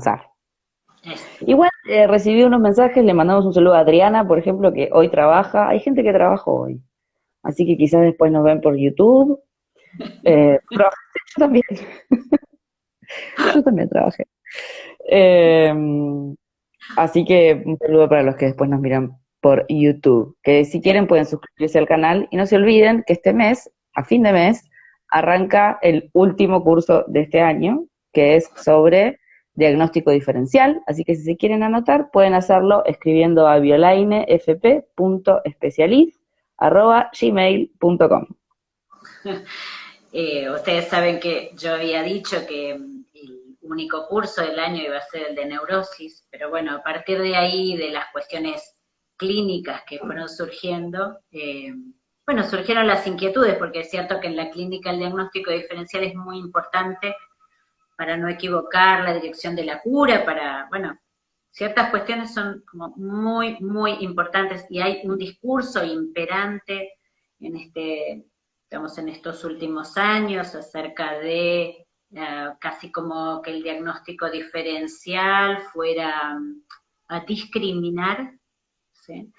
avanzar. Eso. Igual recibí unos mensajes, le mandamos un saludo a Adriana, por ejemplo, que hoy trabaja. Hay gente que trabaja hoy, así que quizás después nos ven por YouTube. Probablemente yo también, yo también trabajé. Eh, Así que un saludo para los que después nos miran por YouTube, que si quieren pueden suscribirse al canal y no se olviden que este mes, a fin de mes, arranca el último curso de este año, que es sobre diagnóstico diferencial, así que si se quieren anotar pueden hacerlo escribiendo a violainefp.especialist@gmail.com. Ustedes saben que yo había dicho que el único curso del año iba a ser el de neurosis, pero bueno, a partir de ahí, de las cuestiones clínicas que fueron surgiendo, bueno, surgieron las inquietudes, porque es cierto que en la clínica el diagnóstico diferencial es muy importante para no equivocar la dirección de la cura, para, bueno, ciertas cuestiones son como muy, muy importantes y hay un discurso imperante en digamos, en estos últimos años acerca de casi como que el diagnóstico diferencial fuera a discriminar, ¿sí?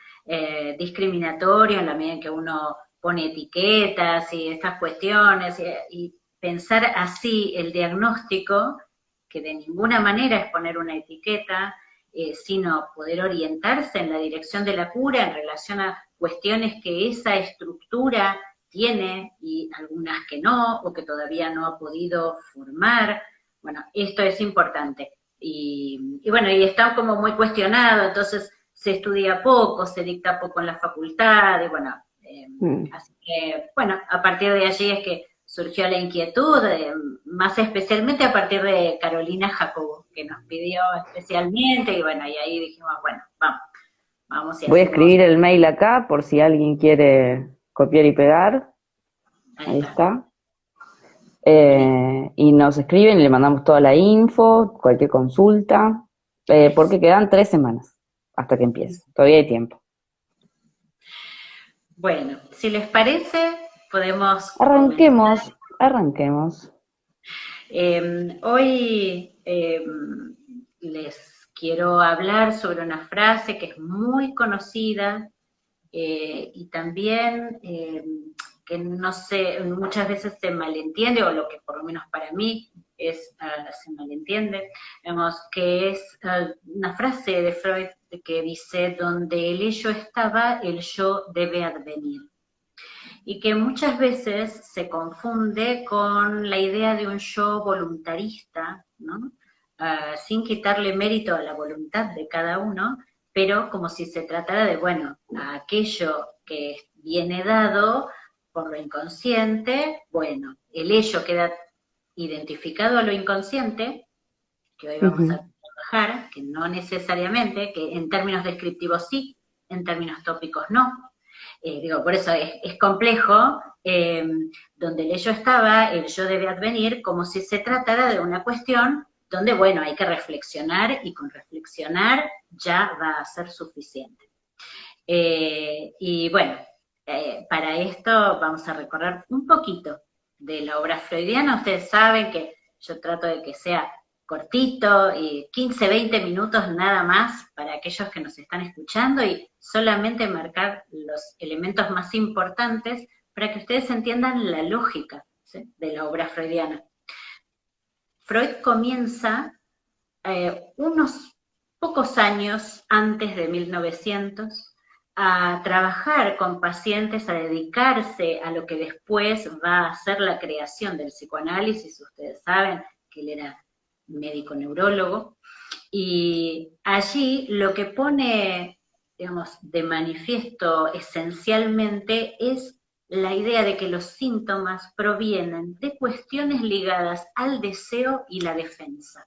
Discriminatorio en la medida en que uno pone etiquetas y estas cuestiones, y pensar así el diagnóstico, que de ninguna manera es poner una etiqueta, sino poder orientarse en la dirección de la cura en relación a cuestiones que esa estructura tiene y algunas que no, o que todavía no ha podido formar. Bueno, esto es importante. Y bueno, y está como muy cuestionado, entonces se estudia poco, se dicta poco en la facultad, y bueno, Mm. así que, bueno, a partir de allí es que surgió la inquietud, más especialmente a partir de Carolina Jacobo, que nos pidió especialmente, y bueno, y ahí dijimos, bueno, vamos y Voy a hacemos, escribir el mail acá por si alguien quiere copiar y pegar. ahí Ahí está, está. listo, Y nos escriben y le mandamos toda la info, cualquier consulta, eso. porque quedan 3 semanas hasta que empiece. Todavía hay tiempo. Bueno, si les parece, podemos comenzar. Arranquemos, arranquemos. Hoy les quiero hablar sobre una frase que es muy conocida y también que no sé, muchas veces se malentiende, o lo que por lo menos para mí se malentiende, digamos, que es una frase de Freud que dice: donde el ello estaba, el yo debe advenir, y que muchas veces se confunde con la idea de un yo voluntarista, ¿no? Sin quitarle mérito a la voluntad de cada uno, pero como si se tratara de, bueno, aquello que viene dado por lo inconsciente, bueno, el ello queda identificado a lo inconsciente, que hoy vamos Ujú. a trabajar, que no necesariamente, que en términos descriptivos sí, en términos tópicos no, digo, por eso es complejo, donde el ello estaba, el yo debe advenir, como si se tratara de una cuestión donde, bueno, hay que reflexionar, y con reflexionar ya va a ser suficiente. Y bueno, para esto vamos a recorrer un poquito de la obra freudiana. Ustedes saben que yo trato de que sea cortito, y 15, 20 minutos nada más para aquellos que nos están escuchando, y solamente marcar los elementos más importantes para que ustedes entiendan la lógica, ¿sí?, de la obra freudiana. Freud comienza unos pocos años antes de 1900 a trabajar con pacientes, a dedicarse a lo que después va a ser la creación del psicoanálisis. Ustedes saben que él era médico neurólogo, y allí lo que pone, digamos, de manifiesto esencialmente es la idea de que los síntomas provienen de cuestiones ligadas al deseo y la defensa.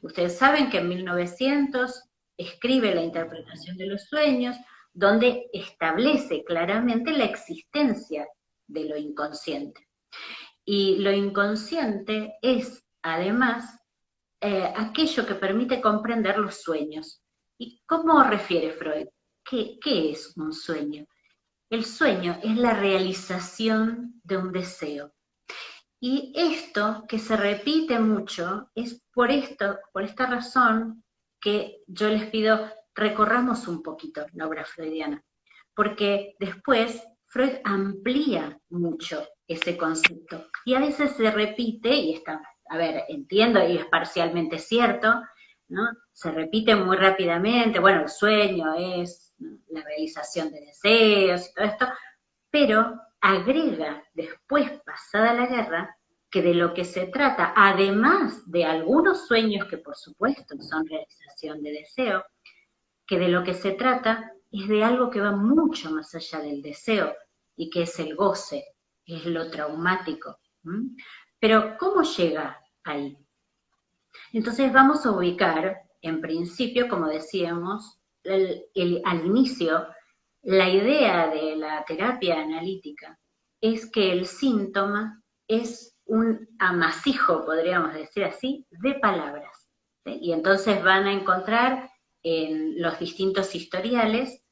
Ustedes saben que en 1900 escribe La interpretación de los sueños, donde establece claramente la existencia de lo inconsciente. Y lo inconsciente es, además, aquello que permite comprender los sueños. ¿Y cómo refiere Freud? ¿Qué es un sueño? El sueño es la realización de un deseo. Y esto que se repite mucho es por esta razón que yo les pido recorramos un poquito la obra freudiana, porque después Freud amplía mucho ese concepto y a veces se repite y está, a ver, entiendo y es parcialmente cierto, ¿no? Se repite muy rápidamente, bueno, el sueño es, ¿no?, la realización de deseos y todo esto, pero agrega después, pasada la guerra, que de lo que se trata, además de algunos sueños que por supuesto son realización de deseo, que de lo que se trata es de algo que va mucho más allá del deseo y que es el goce, es lo traumático. ¿Mm? Pero ¿cómo llega ahí? Entonces vamos a ubicar, en principio, como decíamos, al inicio, la idea de la terapia analítica es que el síntoma es un amasijo, podríamos decir así, de palabras. ¿Sí? Y entonces van a encontrar en los distintos historiales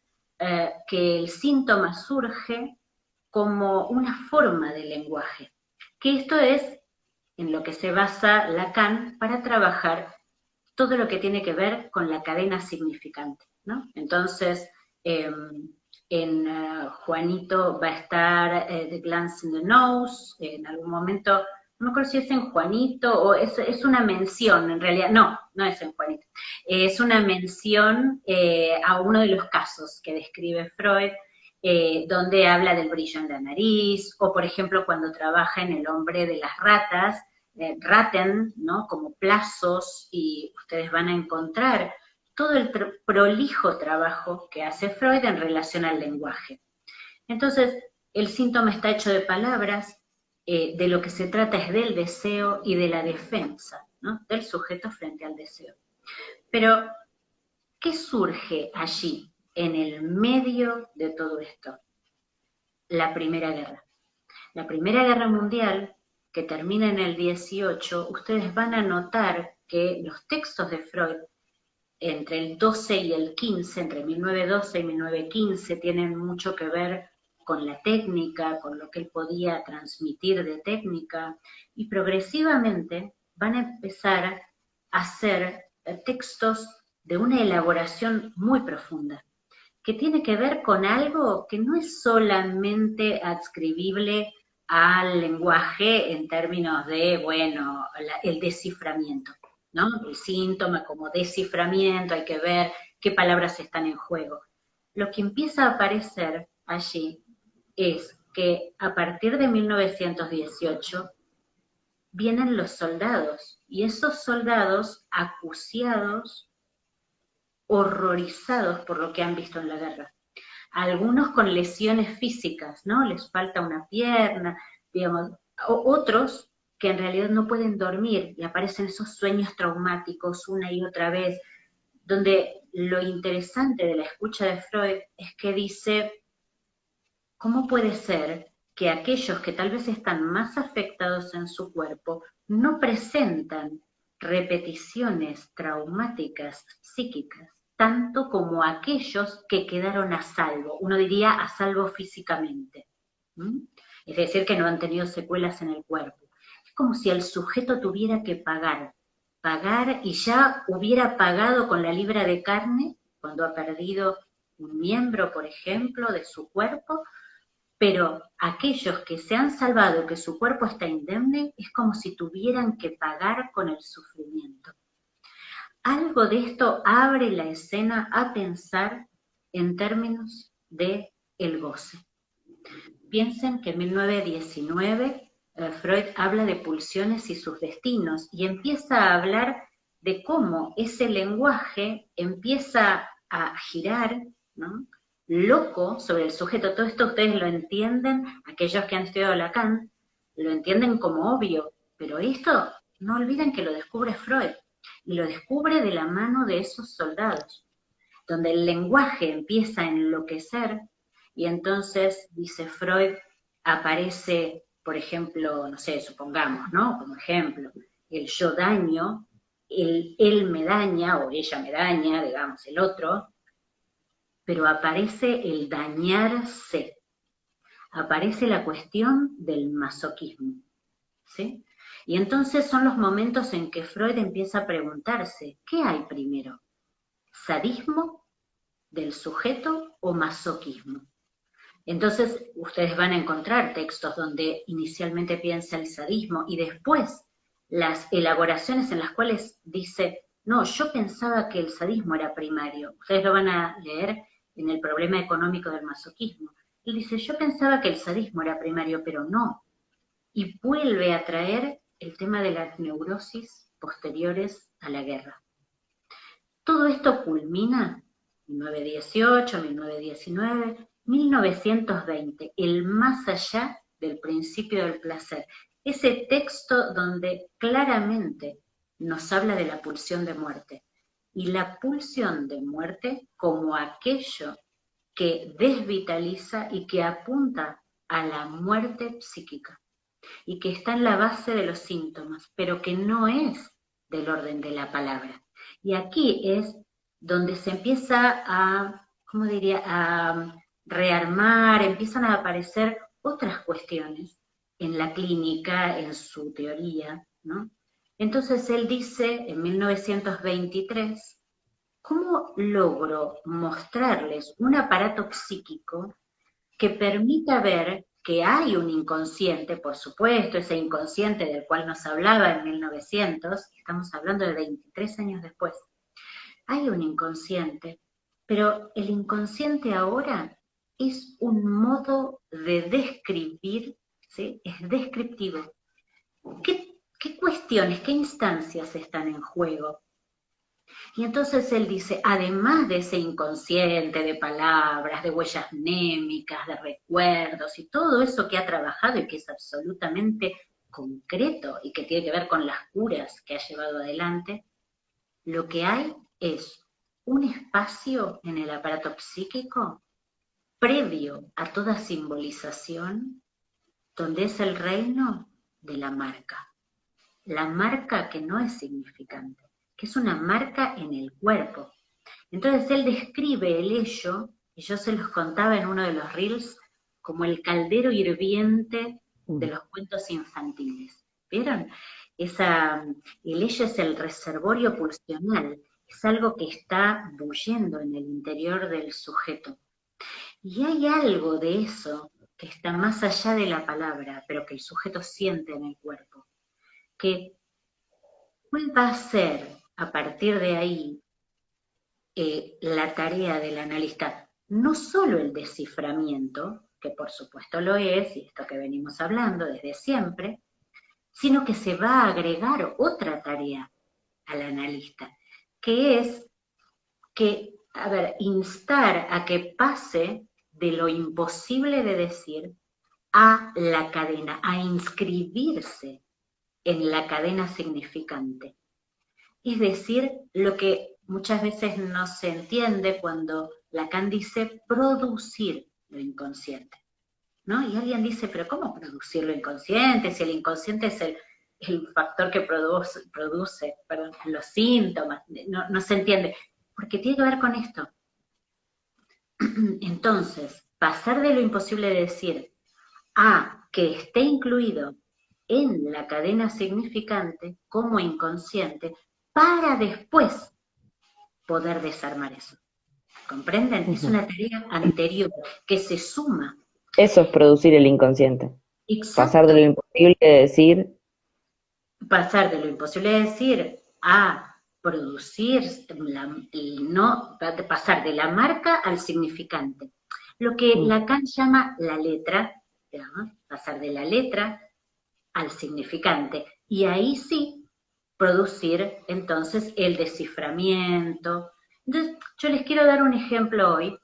que el síntoma surge como una forma de lenguaje, que esto es en lo que se basa Lacan para trabajar todo lo que tiene que ver con la cadena significante, ¿no? Entonces, en Juanito va a estar The Glance in the Nose, en algún momento, no me acuerdo si es en Juanito o es una mención, en realidad, no es en Juanito, es una mención a uno de los casos que describe Freud, donde habla del brillo en la nariz, o por ejemplo cuando trabaja en El hombre de las ratas, Ratten, ¿no?, como plazos, y ustedes van a encontrar todo el prolijo trabajo que hace Freud en relación al lenguaje. Entonces, el síntoma está hecho de palabras, de lo que se trata es del deseo y de la defensa, ¿no?, del sujeto frente al deseo. Pero, ¿qué surge allí, en el medio de todo esto? La Primera Guerra. La Primera Guerra Mundial, que termina en el 18, ustedes van a notar que los textos de Freud, entre el 12 y el 15, entre 1912 y 1915, tienen mucho que ver con la técnica, con lo que él podía transmitir de técnica, y progresivamente van a empezar a hacer textos de una elaboración muy profunda, que tiene que ver con algo que no es solamente adscribible al lenguaje en términos de, bueno, el desciframiento, ¿no? El síntoma como desciframiento, hay que ver qué palabras están en juego. Lo que empieza a aparecer allí es que a partir de 1918 vienen los soldados, y esos soldados acuciados, horrorizados por lo que han visto en la guerra. Algunos con lesiones físicas, ¿no? Les falta una pierna, digamos, otros que en realidad no pueden dormir y aparecen esos sueños traumáticos una y otra vez, donde lo interesante de la escucha de Freud es que dice, ¿cómo puede ser que aquellos que tal vez están más afectados en su cuerpo no presentan repeticiones traumáticas psíquicas, tanto como aquellos que quedaron a salvo, uno diría a salvo físicamente? ¿Mm? Es decir, que no han tenido secuelas en el cuerpo. Es como si el sujeto tuviera que pagar y ya hubiera pagado con la libra de carne cuando ha perdido un miembro, por ejemplo, de su cuerpo, pero aquellos que se han salvado, que su cuerpo está indemne, es como si tuvieran que pagar con el sufrimiento. Algo de esto abre la escena a pensar en términos de el goce. Piensen que en 1919 Freud habla de pulsiones y sus destinos y empieza a hablar de cómo ese lenguaje empieza a girar, ¿no?, loco sobre el sujeto. Todo esto ustedes lo entienden, aquellos que han estudiado Lacan, lo entienden como obvio, pero esto no olviden que lo descubre Freud, y lo descubre de la mano de esos soldados, donde el lenguaje empieza a enloquecer, y entonces, dice Freud, aparece, por ejemplo, no sé, supongamos, ¿no?, como ejemplo, el yo daño, el él me daña, o ella me daña, digamos, el otro, pero aparece el dañarse, aparece la cuestión del masoquismo. ¿sí? Y entonces son los momentos en que Freud empieza a preguntarse, ¿qué hay primero? ¿Sadismo del sujeto o masoquismo? Entonces ustedes van a encontrar textos donde inicialmente piensa el sadismo y después las elaboraciones en las cuales dice, no, yo pensaba que el sadismo era primario. Ustedes lo van a leer en el problema económico del masoquismo. Él dice, yo pensaba que el sadismo era primario, pero no. Y vuelve a traer el tema de las neurosis posteriores a la guerra. Todo esto culmina en 1918, 1919, 1920, el más allá del principio del placer. Ese texto donde claramente nos habla de la pulsión de muerte. Y la pulsión de muerte como aquello que desvitaliza y que apunta a la muerte psíquica y que está en la base de los síntomas, pero que no es del orden de la palabra. Y aquí es donde se empieza a, ¿cómo diría?, a rearmar, empiezan a aparecer otras cuestiones en la clínica, en su teoría, ¿no? Entonces él dice en 1923, ¿cómo logro mostrarles un aparato psíquico que permita ver que hay un inconsciente, por supuesto, ese inconsciente del cual nos hablaba en 1900, estamos hablando de 23 años después, hay un inconsciente, pero el inconsciente ahora es un modo de describir, ¿sí? Es descriptivo. ¿Qué cuestiones, qué instancias están en juego? Y entonces él dice, además de ese inconsciente de palabras, de huellas mnémicas, de recuerdos y todo eso que ha trabajado y que es absolutamente concreto y que tiene que ver con las curas que ha llevado adelante, lo que hay es un espacio en el aparato psíquico previo a toda simbolización, donde es el reino de la marca que no es significante, que es una marca en el cuerpo. Entonces él describe el ello, y yo se los contaba en uno de los reels, como el caldero hirviente de los cuentos infantiles. ¿Vieron? El ello es el reservorio pulsional, es algo que está bullendo en el interior del sujeto. Y hay algo de eso que está más allá de la palabra, pero que el sujeto siente en el cuerpo, que ¿cuál va a ser a partir de ahí la tarea del analista? No solo el desciframiento, que por supuesto lo es, y esto que venimos hablando desde siempre, sino que se va a agregar otra tarea al analista, que es que, a ver, instar a que pase de lo imposible de decir a la cadena, a inscribirse en la cadena significante. Es decir, lo que muchas veces no se entiende cuando Lacan dice producir lo inconsciente, ¿no? Y alguien dice, pero ¿cómo producir lo inconsciente? Si el inconsciente es el factor que produce los síntomas, no se entiende, porque tiene que ver con esto. Entonces, pasar de lo imposible de decir a que esté incluido en la cadena significante como inconsciente para después poder desarmar eso. ¿Comprenden? Es una tarea anterior que se suma. Eso es producir el inconsciente. Pasar de Exacto. lo imposible de decir. Pasar de lo imposible de decir a producir, pasar de la marca al significante. Lo que Lacan llama la letra, digamos, pasar de la letra al significante. Y ahí sí producir entonces el desciframiento. Entonces, yo les quiero dar un ejemplo hoy,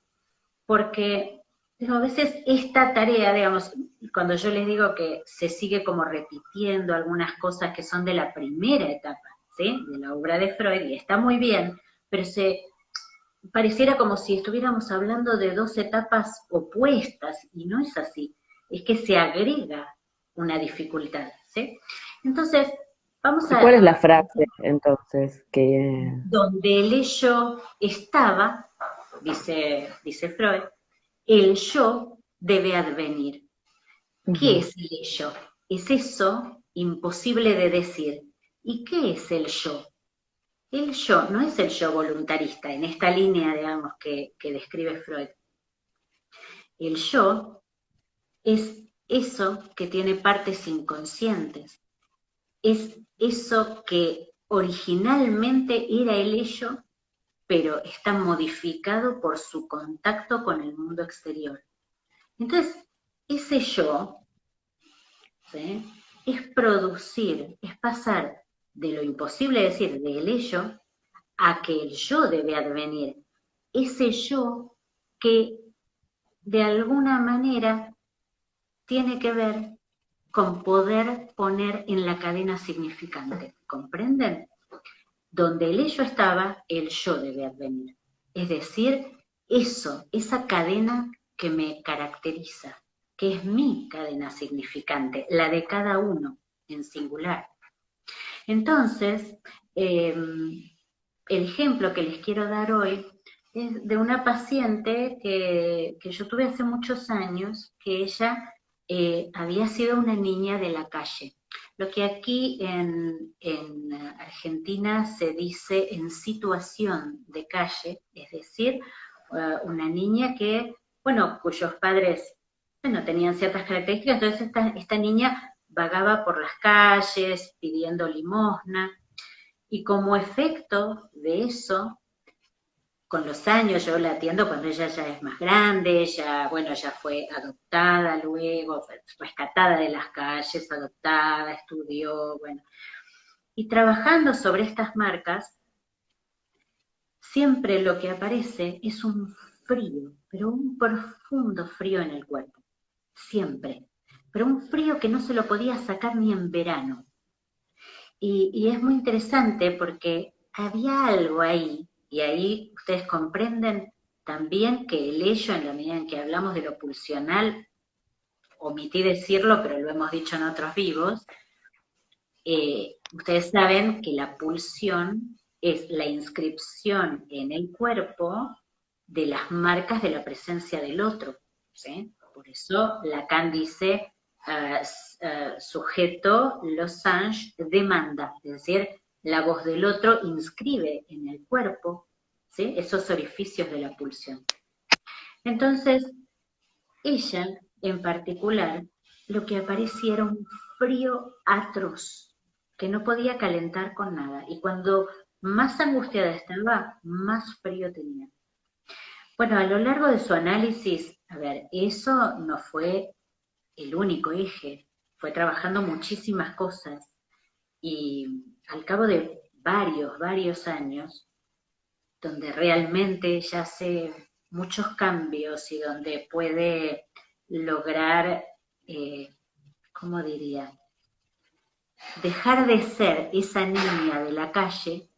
porque a veces esta tarea, digamos, cuando yo les digo que se sigue como repitiendo algunas cosas que son de la primera etapa, ¿sí? De la obra de Freud, y está muy bien, pero pareciera como si estuviéramos hablando de dos etapas opuestas, y no es así, es que se agrega una dificultad, ¿sí? Entonces, vamos a... ¿Cuál es la frase, entonces, que... Donde el yo estaba, dice Freud, el yo debe advenir. ¿Qué es el yo? Es eso imposible de decir. ¿Y qué es el yo? El yo no es el yo voluntarista, en esta línea, digamos, que describe Freud. El yo es eso que tiene partes inconscientes, es eso que originalmente era el ello, pero está modificado por su contacto con el mundo exterior. Entonces, ese yo, ¿sí?, es producir, es pasar de lo imposible, es decir, del ello, a que el yo debe advenir. Ese yo que de alguna manera tiene que ver con poder poner en la cadena significante. ¿Comprenden? Donde el ello estaba, el yo debe advenir. Es decir, eso, esa cadena que me caracteriza, que es mi cadena significante, la de cada uno en singular. Entonces, el ejemplo que les quiero dar hoy es de una paciente que yo tuve hace muchos años, que ella había sido una niña de la calle. Lo que aquí en Argentina se dice en situación de calle, es decir, una niña que, bueno, cuyos padres, bueno, tenían ciertas características, entonces esta niña vagaba por las calles pidiendo limosna, y como efecto de eso, con los años, yo la atiendo cuando ella ya es más grande, ya, bueno, ya fue adoptada luego, fue rescatada de las calles, adoptada, estudió, bueno. Y trabajando sobre estas marcas, siempre lo que aparece es un frío, pero un profundo frío en el cuerpo, siempre. Pero un frío que no se lo podía sacar ni en verano. Y es muy interesante porque había algo ahí, y ahí ustedes comprenden también que el ello, en la medida en que hablamos de lo pulsional, omití decirlo, pero lo hemos dicho en otros vivos, ustedes saben que la pulsión es la inscripción en el cuerpo de las marcas de la presencia del otro, ¿sí? Por eso Lacan dice sujeto losange demanda, es decir, la voz del otro inscribe en el cuerpo, ¿sí?, esos orificios de la pulsión. Entonces, ella en particular, lo que aparecía era un frío atroz, que no podía calentar con nada, y cuando más angustiada estaba, más frío tenía. Bueno, a lo largo de su análisis, a ver, eso no fue el único eje, fue trabajando muchísimas cosas y al cabo de varios años, donde realmente ella hace muchos cambios y donde puede lograr, ¿cómo diría?, dejar de ser esa niña de la calle,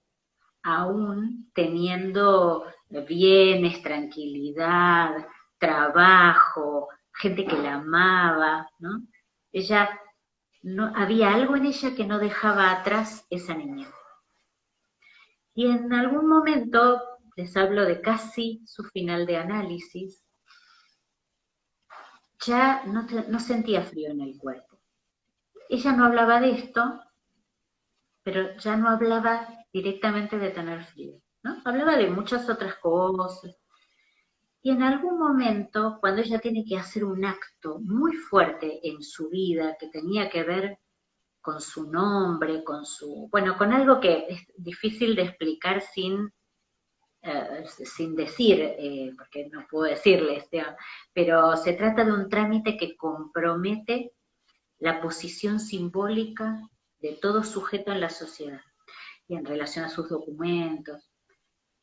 aún teniendo bienes, tranquilidad, trabajo, gente que la amaba, ¿no? Ella, no, había algo en ella que no dejaba atrás esa niña. Y en algún momento, les hablo de casi su final de análisis, ya no sentía frío en el cuerpo. Ella no hablaba de esto, pero ya no hablaba directamente de tener frío, ¿no? Hablaba de muchas otras cosas. Y en algún momento, cuando ella tiene que hacer un acto muy fuerte en su vida, que tenía que ver con su nombre, bueno, con algo que es difícil de explicar sin decir, porque no puedo decirles, pero se trata de un trámite que compromete la posición simbólica de todo sujeto en la sociedad y en relación a sus documentos.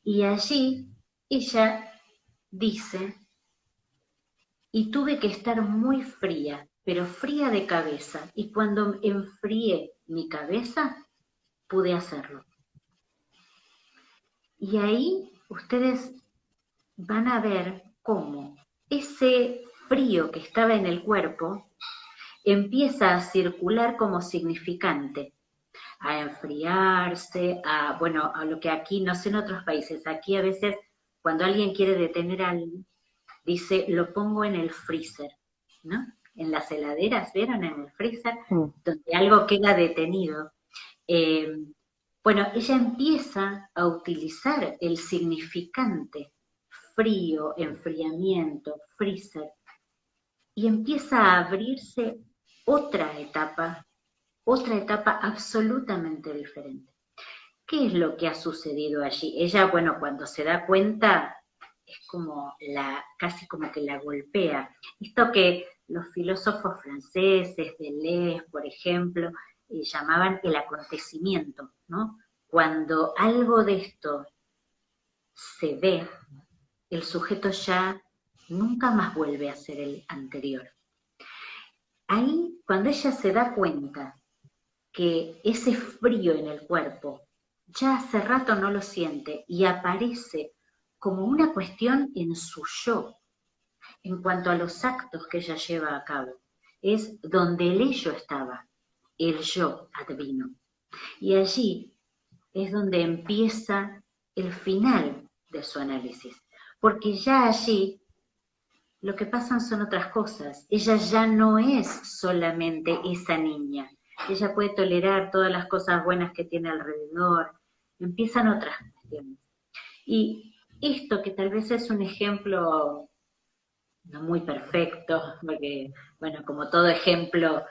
Y allí ella dice, y tuve que estar muy fría, pero fría de cabeza, y cuando enfrié mi cabeza, pude hacerlo. Y ahí ustedes van a ver cómo ese frío que estaba en el cuerpo empieza a circular como significante, a enfriarse, bueno, a lo que aquí, no sé en otros países, aquí a veces cuando alguien quiere detener algo, dice, lo pongo en el freezer, ¿no? en las heladeras, ¿vieron? En el freezer, Mm. donde algo queda detenido. Eh, bueno, ella empieza a utilizar el significante frío, enfriamiento, freezer, y empieza a abrirse otra etapa absolutamente diferente. ¿Qué es lo que ha sucedido allí? Ella, bueno, cuando se da cuenta, es como casi como que la golpea. Esto que los filósofos franceses, Deleuze, por ejemplo, llamaban el acontecimiento, ¿no? Cuando algo de esto se ve, el sujeto ya nunca más vuelve a ser el anterior. Ahí, cuando ella se da cuenta que ese frío en el cuerpo ya hace rato no lo siente y aparece como una cuestión en su yo, en cuanto a los actos que ella lleva a cabo. Es donde el ello estaba, el yo advino. Y allí es donde empieza el final de su análisis, porque ya allí lo que pasan son otras cosas. Ella ya no es solamente esa niña. Ella puede tolerar todas las cosas buenas que tiene alrededor. Empiezan otras cuestiones. Y esto que tal vez es un ejemplo no muy perfecto, porque, bueno, como todo ejemplo,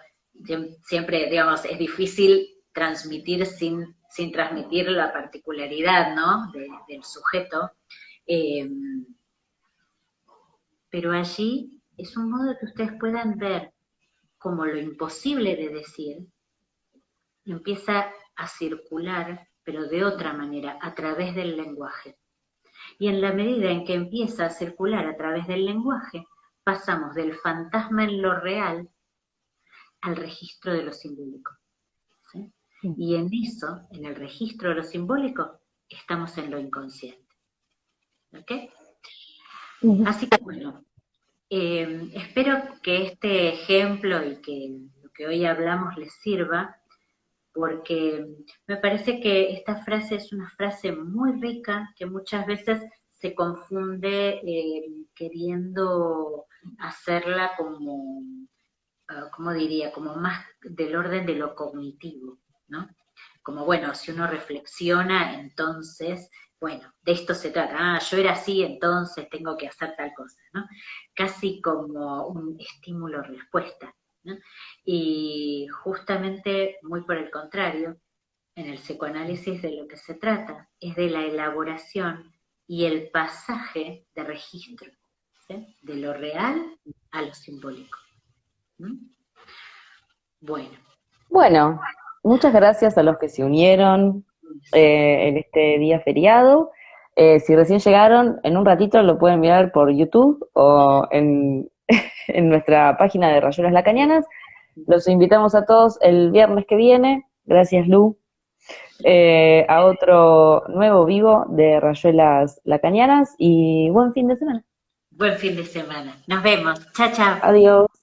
siempre, digamos, es difícil transmitir sin transmitir la particularidad, ¿no?, del sujeto. Eh, pero allí es un modo que ustedes puedan ver como lo imposible de decir empieza a circular, pero de otra manera, a través del lenguaje. Y en la medida en que empieza a circular a través del lenguaje, pasamos del fantasma en lo real al registro de lo simbólico. ¿Sí? Y en eso, en el registro de lo simbólico, estamos en lo inconsciente. ¿Ok? Así que bueno, espero que este ejemplo y que lo que hoy hablamos les sirva, porque me parece que esta frase es una frase muy rica que muchas veces se confunde queriendo hacerla como, ¿cómo diría? Como más del orden de lo cognitivo, ¿no? Como, bueno, si uno reflexiona, entonces, bueno, de esto se trata. Ah, yo era así, entonces tengo que hacer tal cosa, ¿no? Casi como un estímulo-respuesta, ¿no? Y justamente, muy por el contrario, en el psicoanálisis de lo que se trata es de la elaboración y el pasaje de registro, ¿sí? De lo real a lo simbólico. ¿Mm? Bueno. Bueno, muchas gracias a los que se unieron en este día feriado. Si recién llegaron, en un ratito lo pueden mirar por YouTube o en nuestra página de Rayuelas Lacanianas. Los invitamos a todos el viernes que viene, gracias Lu, a otro nuevo vivo de Rayuelas Lacanianas y buen fin de semana. Buen fin de semana. Nos vemos. Chao, chao. Adiós.